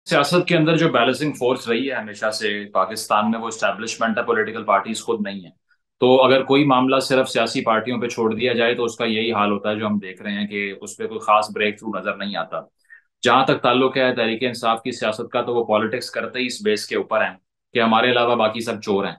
सियासत के अंदर जो बैलेंसिंग फोर्स रही है हमेशा से पाकिस्तान में, वो एस्टैब्लिशमेंट है, पॉलिटिकल पार्टीज खुद नहीं है। तो अगर कोई मामला सिर्फ सियासी पार्टियों पे छोड़ दिया जाए तो उसका यही हाल होता है जो हम देख रहे हैं कि उस पर कोई खास ब्रेक थ्रू नजर नहीं आता। जहां तक ताल्लुक है तहरीक इंसाफ की सियासत का, तो वो पॉलिटिक्स करते ही इस बेस के ऊपर है कि हमारे अलावा बाकी सब चोर हैं।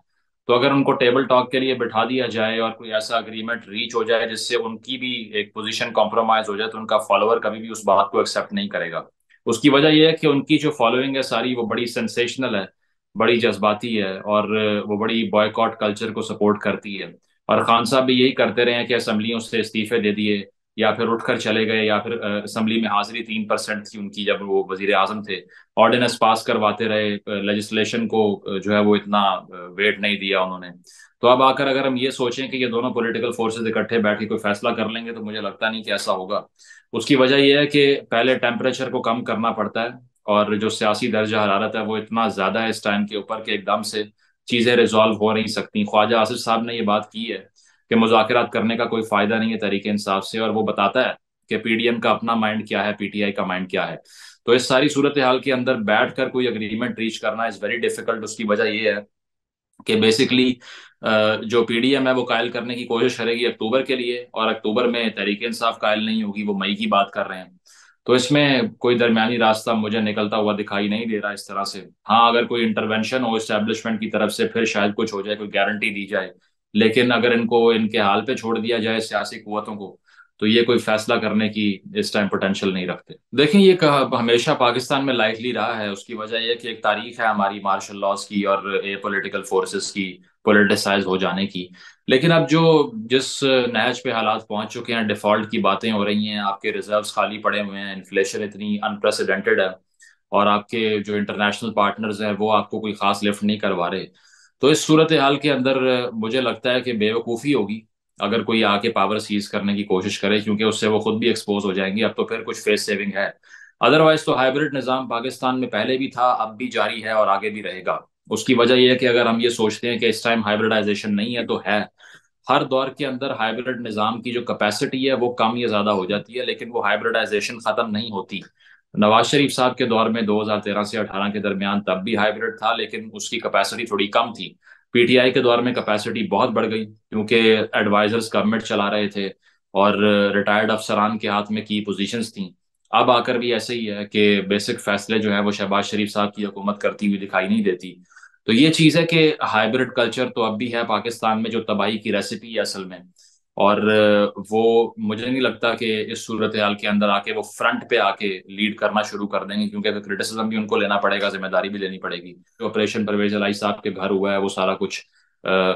तो अगर उनको टेबल टॉक के लिए बिठा दिया जाए और कोई ऐसा अग्रीमेंट रीच हो जाए जिससे उनकी भी एक पोजीशन कॉम्प्रोमाइज हो जाए, तो उनका फॉलोअर कभी भी उस बात को एक्सेप्ट नहीं करेगा। उसकी वजह यह है कि उनकी जो फॉलोइंग है सारी, वो बड़ी सेंसेशनल है, बड़ी जज्बाती है, और वो बड़ी बॉयकॉट कल्चर को सपोर्ट करती है। और खान साहब भी यही करते रहे हैं कि असम्बलियों से इस्तीफे दे दिए या फिर उठकर चले गए, या फिर असम्बली में हाजिरी 3% थी उनकी जब वो वजीर आजम थे, ऑर्डिनेंस पास करवाते रहे, लेजिस्लेशन को जो है वो इतना वेट नहीं दिया उन्होंने। तो अब आकर अगर हम ये सोचें कि ये दोनों पॉलिटिकल फोर्सेस इकट्ठे बैठ के कोई फैसला कर लेंगे, तो मुझे लगता नहीं कि ऐसा होगा। उसकी वजह यह है कि पहले टेम्परेचर को कम करना पड़ता है, और जो सियासी दर्जा हरारत है वो इतना ज़्यादा है इस टाइम के ऊपर कि एकदम से चीज़ें रिजॉल्व हो नहीं सकती। ख्वाजा आसिफ साहब ने ये बात की है कि मुज़ाकरात करने का कोई फ़ायदा नहीं है तहरीक इंसाफ से, और वो बताता है कि पीडीएम का अपना माइंड क्या है, पीटीआई का माइंड क्या है। तो इस सारी सूरत हाल के अंदर बैठ कर कोई अग्रीमेंट रीच करना इज़ वेरी डिफिकल्ट। उसकी वजह यह है कि बेसिकली जो पीडीएम है वो कायल करने की कोशिश करेगी अक्टूबर के लिए, और अक्टूबर में तहरीक इंसाफ कायल नहीं होगी, वो मई की बात कर रहे हैं। तो इसमें कोई दरमियानी रास्ता मुझे निकलता हुआ दिखाई नहीं दे रहा इस तरह से। हाँ, अगर कोई इंटरवेंशन हो इस्टेब्लिशमेंट की तरफ से फिर शायद कुछ हो जाए, कोई गारंटी दी जाए। लेकिन अगर इनको इनके हाल पे छोड़ दिया जाए सियासी कुव्वतों को, तो ये कोई फैसला करने की इस टाइम पोटेंशियल नहीं रखते। देखिए, ये हमेशा पाकिस्तान में लाइकली रहा है। उसकी वजह यह कि एक तारीख है हमारी मार्शल लॉज की और ए पॉलिटिकल फोर्सेस की पोलिटिसाइज हो जाने की। लेकिन अब जो जिस नहज पे हालात पहुंच चुके हैं, डिफॉल्ट की बातें हो रही हैं, आपके रिजर्व्स खाली पड़े हुए हैं, इन्फ्लेशन इतनी अनप्रेसिडेंटेड है, और आपके जो इंटरनेशनल पार्टनर्स हैं वो आपको कोई खास लिफ्ट नहीं करवा रहे। तो इस सूरत हाल के अंदर मुझे लगता है कि बेवकूफ़ी होगी अगर कोई आके पावर सीज करने की कोशिश करे, क्योंकि उससे वो खुद भी एक्सपोज हो जाएंगी। अब तो फिर कुछ फेस सेविंग है, अदरवाइज तो हाइब्रिड निज़ाम पाकिस्तान में पहले भी था, अब भी जारी है और आगे भी रहेगा। उसकी वजह यह है कि अगर हम ये सोचते हैं कि इस टाइम हाइब्रिडाइजेशन नहीं है, तो है। हर दौर के अंदर हाइब्रिड निज़ाम की जो कैपेसिटी है वो कम या ज़्यादा हो जाती है, लेकिन वो हाइब्रिडाइजेशन ख़त्म नहीं होती। नवाज शरीफ साहब के दौर में 2013 से 18 के दरमियान तब भी हाइब्रिड था, लेकिन उसकी कैपेसिटी थोड़ी कम थी। पीटीआई के दौर में कैपेसिटी बहुत बढ़ गई, क्योंकि एडवाइजर्स गवर्नमेंट चला रहे थे और रिटायर्ड अफसरान के हाथ में की पोजीशंस थी। अब आकर भी ऐसे ही है कि बेसिक फैसले जो है वो शहबाज शरीफ साहब की हुकूमत करती हुई दिखाई नहीं देती। तो ये चीज़ है कि हाइब्रिड कल्चर तो अब भी है पाकिस्तान में, जो तबाही की रेसिपी है असल में। और वो मुझे नहीं लगता कि इस सूरत हाल के अंदर आके वो फ्रंट पे आके लीड करना शुरू कर देंगे, क्योंकि फिर क्रिटिसिज्म भी उनको लेना पड़ेगा, जिम्मेदारी भी लेनी पड़ेगी। जो ऑपरेशन परवेज इलाही साहब के घर हुआ है वो सारा कुछ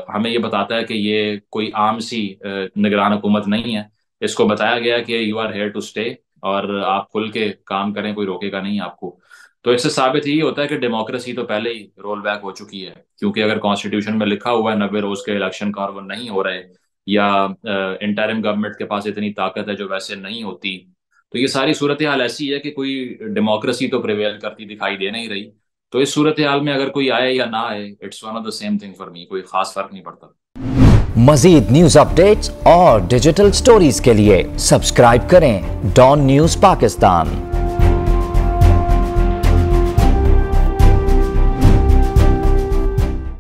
हमें ये बताता है कि ये कोई आम सी निगरान हुकूमत नहीं है। इसको बताया गया कि you are here to stay, और आप खुल के काम करें, कोई रोकेगा नहीं आपको। तो इससे साबित यही होता है कि डेमोक्रेसी तो पहले ही रोल बैक हो चुकी है, क्योंकि अगर कॉन्स्टिट्यूशन में लिखा हुआ है 90 रोज के इलेक्शन का और वो नहीं हो रहे, या इंटरिम गवर्नमेंट के पास इतनी ताकत है जो वैसे नहीं होती, तो ये सारी सूरत हाल ऐसी है कि कोई डेमोक्रेसी तो प्रिवेल करती दिखाई दे नहीं रही। तो इस सूरत हाल में अगर कोई आए या ना आए, it's one of the same thing for me, कोई खास फर्क नहीं पड़ता। मजीद न्यूज अपडेट्स और डिजिटल स्टोरीज के लिए सब्सक्राइब करें डॉन न्यूज पाकिस्तान।